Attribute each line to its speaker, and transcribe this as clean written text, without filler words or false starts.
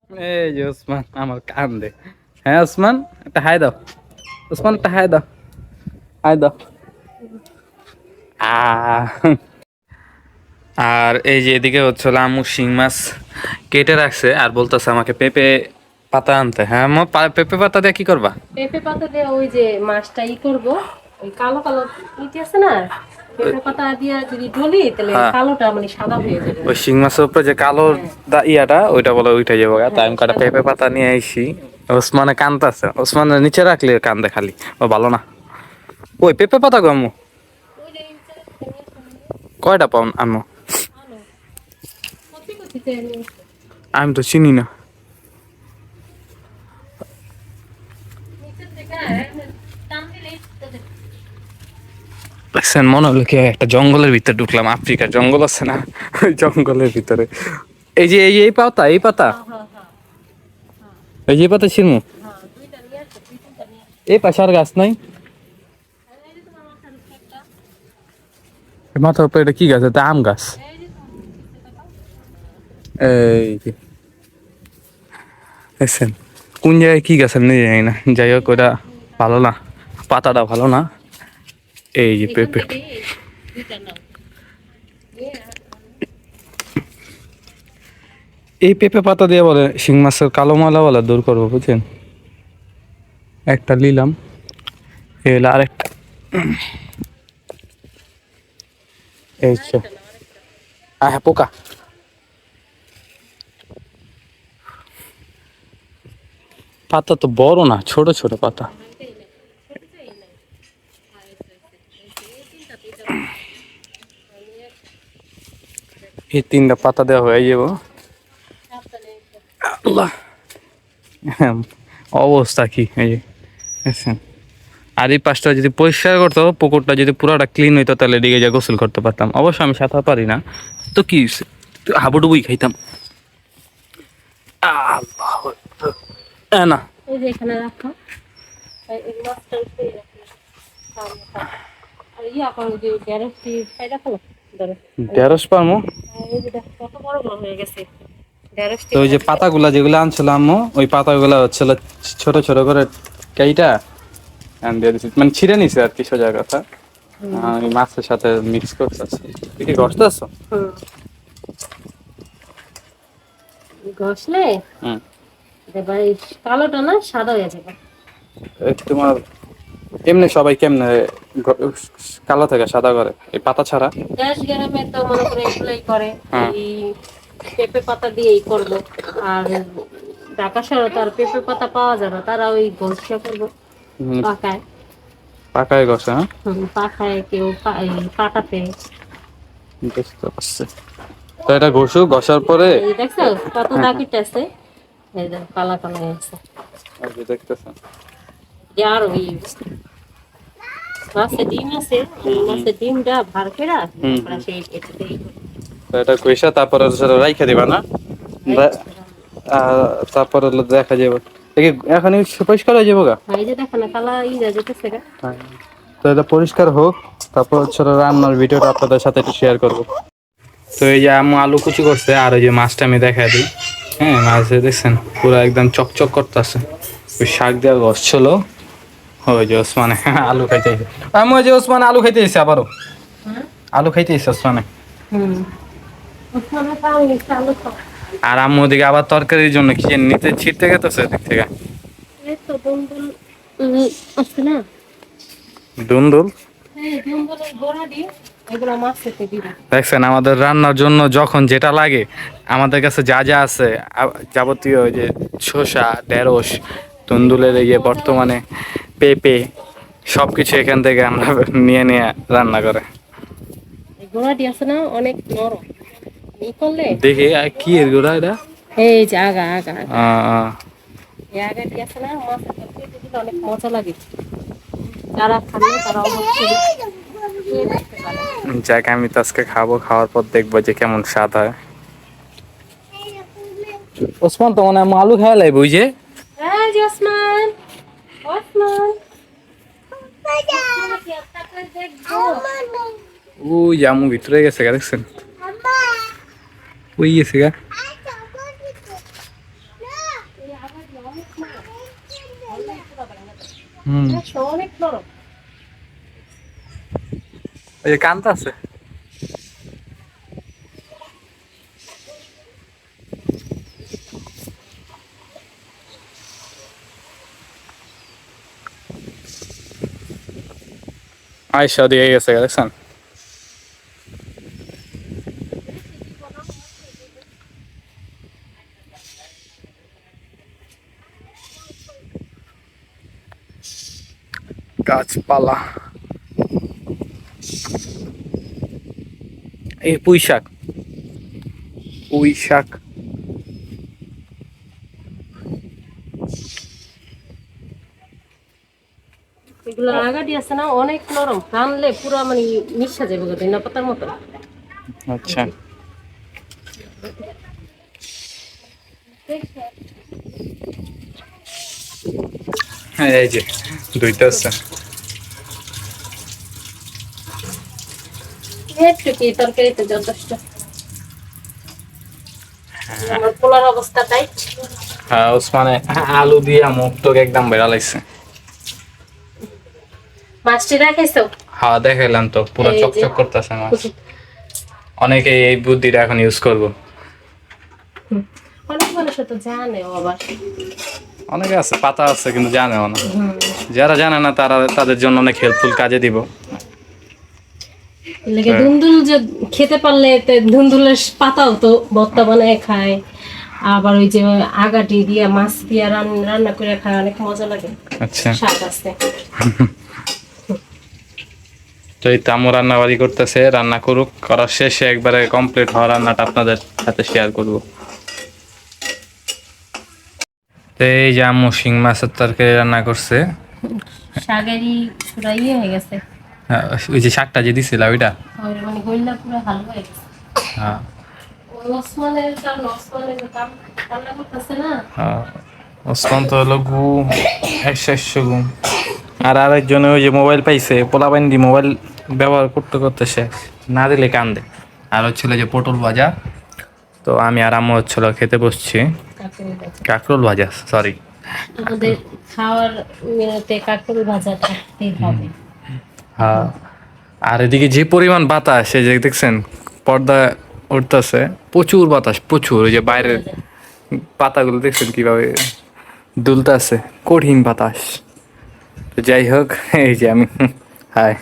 Speaker 1: এই যে ওসমান আমার কান্দে। হ্যাঁ ওসমান, একটা হাই দাও। ওসমান একটা হাই দাও, হাই দাও। আহ আর এই যে এদিকে হচ্ছে আম্মু শিং মাছ কেটে রাখছে আর বলতেছে আমাকে পেঁপে পাতা আনতে। হ্যাঁ আম্মু, পেঁপে পাতা দিয়ে কি করবা?
Speaker 2: পেঁপে পাতা দিয়ে ওই যে মাছটা করব, ওই কালো কালো ইটি আছে না, পেঁপে পাতা দিয়ে যদি ঢলি তাহলে
Speaker 1: হ্যাঁ,
Speaker 2: কালোটা মানে সাদা হয়ে যাবে।
Speaker 1: ওই শিং মাছের উপরে যে কালো
Speaker 2: হ্যাঁ
Speaker 1: ইয়াটা ওইটা বলে উঠে যাবো। তাই
Speaker 2: হ্যাঁ
Speaker 1: আমি কটা
Speaker 2: সাদা।
Speaker 1: পেঁপে পাতা নিয়ে আইসি। ওসমানে কান্দতেছে, ওসমানের নিচে রাখলে কান্দে খালি, ও ভালো না। ওই পেঁপে পাতা গো আম্মু,
Speaker 2: ওই যে নিচে নিয়ে আসো।
Speaker 1: কয়টা পাউন আম্মু?
Speaker 2: ভালো কচি কচি তে নিয়ে আসো।
Speaker 1: আমি তো চিনি না।
Speaker 2: নিচের থেকে টান দিলেই তো দেখো।
Speaker 1: দেখছেন, মনে হলো কি একটা জঙ্গলের ভিতরে ঢুকলাম। আফ্রিকার জঙ্গল আছে না, ওই জঙ্গলের ভিতরে। এই যে এই এই পাতা, এই পাতা,
Speaker 2: হ্যাঁ হ্যাঁ হ্যাঁ হ্যাঁ
Speaker 1: এই যে পাতা ছিড়মু।
Speaker 2: হ্যাঁ, দুইটা নিয়ে আসো, দুই তিনটা নিয়ে আসো।
Speaker 1: এই পাশে আর গাছ নাই?
Speaker 2: এই যে তোমার মাথার উপরে একটা,
Speaker 1: মাথার উপরে এটা কি গাছ? এটা আম গাছ।
Speaker 2: এই যে তোমার নিচে তাকাও।
Speaker 1: এই যে দেখছেন কোন জায়গায় কি গাছ আমি নিজে জানি না। যাই হোক ওটা ভালো না, পাতাটা ভালো না। এই যে
Speaker 2: এখান
Speaker 1: পেঁপে,
Speaker 2: থেকে দুইটা নাও নিয়ে
Speaker 1: এই পেঁপে পাতা দিয়ে বলে শিং মাছের কালো ময়লা বলে দূর করবো, বুঝছেন? একটা নিলাম, এলা আরেকটা। এই যে
Speaker 2: আরেকটা নাও, আরেকটা।
Speaker 1: হ্যাঁ পোকা। পাতা তো বড় না, ছোট ছোট পাতা।
Speaker 2: এইটাই নাও, ছোটটাই নাও। আর এই তিনটা দুইটা নাও। আর নিয়ে
Speaker 1: এই তিনটা পাতা দেওয়া হয়ে যাবো।
Speaker 2: সাবধানে এসো।
Speaker 1: আল্লাহ, হ্যাঁ, অবস্থা কি এই যে দেখছেন। আর এই পাশটা যদি পরিষ্কার করতো, পুকুরটা যদি পুরোটা ক্লিন হইতো, তাহলে দিকে যা গোসল করতে পারতাম। অবশ্য আমি সাঁতার পারি না, তো কি হইছে? হাবুডুবুই খাইতাম। আল্লাহ, না
Speaker 2: এই যে এখানে রাখো, এই মাছটা উপরে রাখো। আর করো যে ঢেঁড়সটি খাই রাখো না, ধরো।
Speaker 1: ঢেঁড়স পারমো।
Speaker 2: এই যে দেখো কত বড় বড় হয়ে গেছে ঢেঁড়সটি
Speaker 1: তো ওই যে
Speaker 2: ভাজলে।
Speaker 1: পাতাগুলা যেগুলো আনছিলাম আম্মু, ওই পাতাগুলা হচ্ছিল ছোট ছোট করে কেইটা দিয়ে দিছি, মানে ছিঁড়ে নিছে আর কি, সোজা কথা। ওই মাছের সাথে মিক্স করতেছি। তুই কি ঘষতেছ?
Speaker 2: হুম, ঘষলে
Speaker 1: হুম।
Speaker 2: এবার এই কালোটা না সাদা হয়ে যাবে।
Speaker 1: এই তোমার এমনি সবাই কেমনে গ- কালো থেকে সাদা করে এই পাতা ছাড়া?
Speaker 2: দেশ গ্রামে তো মনে করে এগুলোই করে,
Speaker 1: হ্যাঁ,
Speaker 2: এই পেঁপে পাতা দিয়েই করলো। আর ঢাকা শহরে তো আর পেঁপে পাতা পাওয়া যায় না, তারা ওই ঘষা করবো পাকায়।
Speaker 1: পাকায় ঘষে। হ্যাঁ,
Speaker 2: পাখায় কেউ এই পাটাতে।
Speaker 1: বুঝতে পারছি। তো এটা ঘষু, ঘষার পরে
Speaker 2: এই দেখছো কত
Speaker 1: হ্যাঁ হ্যাঁ,
Speaker 2: দাগিটা আছে, এই যে কালা কালা হয়ে আছে।
Speaker 1: এই যে দেখতেছেন।
Speaker 2: আর ওই মাছের ডিম আছে, ওই মাছের ডিমটা ভার করে
Speaker 1: হুম
Speaker 2: তারপরে
Speaker 1: হুম।
Speaker 2: সেই এটাতেই
Speaker 1: তো এটা ঘষা তারপরে সেটা রাইখা দিবা না? দে- তারপরে হলো দেখা যাবে। দেখি এখন পরিষ্কার হয়ে যাবো গা।
Speaker 2: এই যে দেখো না কালা যেতেছে গা।
Speaker 1: হ্যাঁ। তো এটা পরিষ্কার হোক, তারপর হচ্ছে রান্নার ভিডিওটা আপনাদের সাথে একটু শেয়ার করবো। তো এই যে আম্মু আলু কুচি করছে, আর ওই যে মাছটা আমি দেখা দিই। হ্যাঁ, মাছ দেখছেন পুরো একদম চকচক করতেছে। ওই শাক দেওয়া গছ ছিল। ওই যে ওসমানে আলু খাইতে এসে, আম্মু ওই যে ওসমানে আলু খাইতে এসে আবারও
Speaker 2: হ্যাঁ
Speaker 1: আলু খাইতে এসে ওসমানে।
Speaker 2: হুম, ওখানে পাওয়া গেছে আলু খাও।
Speaker 1: আর আম্মু ওদিকে আবার তরকারির জন্য কি যেন নিতে ছিটতে গেতেছে ওদিক থেকে।
Speaker 2: এই তো দুন্দুল আছে না,
Speaker 1: দুন্দুল
Speaker 2: এই দুন্দুলের গোড়া দিয়ে এগুলো মাছ খেতে দিবে।
Speaker 1: দেখছেন, আমাদের রান্নার জন্য যখন যেটা লাগে, আমাদের কাছে যা যা আছে, যাবতীয় ওই যে শসা, ঢেঁড়স, তুন্দুলের এই যে
Speaker 2: মজা লাগে।
Speaker 1: বর্তমানে পেঁপে, সবকিছু এখান থেকে আমরা নিয়ে নিয়ে রান্না করে
Speaker 2: এই গোড়াটি আছে না অনেক নরম, করলে
Speaker 1: দেখি। আর কি এর গোড়া এটা?
Speaker 2: এই যে আগা আগা আগা,
Speaker 1: আহ,
Speaker 2: এই আগাটি আছে না মাছের তরকারিতে দিলে অনেক মজা লাগে। যারা খাবে তারা অবশ্যই খেয়ে দেখতে পারে।
Speaker 1: যাক, আমি তো আজকে খাবো, খাওয়ার পর দেখবো যে কেমন স্বাদ হয়। ওসমান তো মনে হয় আলু খাওয়া লাগবে ওই যে।
Speaker 2: এই যে ওসমান, ওসমান, ওসমানকে একটা করে দেখবো।
Speaker 1: ওই যে আম্মু ভিতরে গেছে গা, দেখছেন? ওই গেছে গা। হুম
Speaker 2: অনেক নরম।
Speaker 1: এই যে কান্তা আছে। আয়সা দিয়ে গেছে দেখছেন। গাছপালা, এই পুঁই শাক, পুঁই শাক।
Speaker 2: এগুলো আগাটি আছে না, অনেক নরম, টানলে পুরো মানে মিশা যাবে ধনিয়া পাতার মতো।
Speaker 1: আচ্ছা, হ্যাঁ এই যে দুইটা আছে।
Speaker 2: একটু কি তরকারিতে যথেষ্ট। আমার পোলার অবস্থা টাইট।
Speaker 1: হ্যাঁ ওসমানে আলু দিয়া মুখ টুক একদম বেড়া লাগছে।
Speaker 2: মাছটি রাখাইছো?
Speaker 1: হ্যাঁ দেখাইলাম তো, পুরো
Speaker 2: এই যে।
Speaker 1: চকচক করতেছে মাছ। অনেকে এই বুদ্ধিটা এখন ইউজ করবো।
Speaker 2: অনেক মানুষ তো জানে আবার।
Speaker 1: অনেকে আছে পাতা আছে কিন্তু জানেও না। যারা জানে না তারা তাদের জন্য অনেক হেল্পফুল কাজে দিব।
Speaker 2: লেগে ধুন্দুল যে খেতে পারলে ধুন্দুলের পাতাও তো ভর্তা বানায় খায়, আবার ওই যে আগাটি দিয়া মাছ দিয়া রান্না করে খায়, অনেক মজা লাগে।
Speaker 1: আচ্ছা,
Speaker 2: স্বাদ আছে।
Speaker 1: তো এই তামু রান্না বাড়ি করতেছে, রান্না করুক, করার শেষে একবারে কমপ্লিট হওয়া রান্নাটা আপনাদের সাথে শেয়ার করব। তো এই যে আম্মু শিং মাছের তরকারি রান্না করছে।
Speaker 2: শাকেরই পুরা ইয়ে হয়ে গেছে,
Speaker 1: হ্যাঁ, ওই যে শাকটা যে দিছিল ওইটা।
Speaker 2: মানে গইলা পুরা হালকা হয়ে গেছে।
Speaker 1: হ্যাঁ
Speaker 2: ওসমানের কারণ ওসমানের কাম রান্না করতেছে না।
Speaker 1: হ্যাঁ, ওসমান তো হলো ঘুম, একশো ঘুম। আর আরেকজনে ওই যে মোবাইল পাইছে, পোলাপাইন মোবাইল ব্যবহার করতে করতে শেষ, না দিলে কান্দে। আর হচ্ছিল যে পটল ভাজা। তো আমি আর আম্মু হচ্ছিল খেতে বসছি। কাঁকরোল ভাজা, সরি।
Speaker 2: আমাদের খাওয়ার মিনিটে কাঁকরোল ভাজা থাকতেই হবে।
Speaker 1: হ্যাঁ, আর এদিকে যে পরিমাণ বাতাস, এই যে দেখছেন পর্দা উঠতেছে, প্রচুর বাতাস, প্রচুর। ওই যে বাইরের পাতাগুলো দেখছেন কিভাবে দুলতেছে, কঠিন বাতাস। তো যাই হোক, এই যে আমি হাই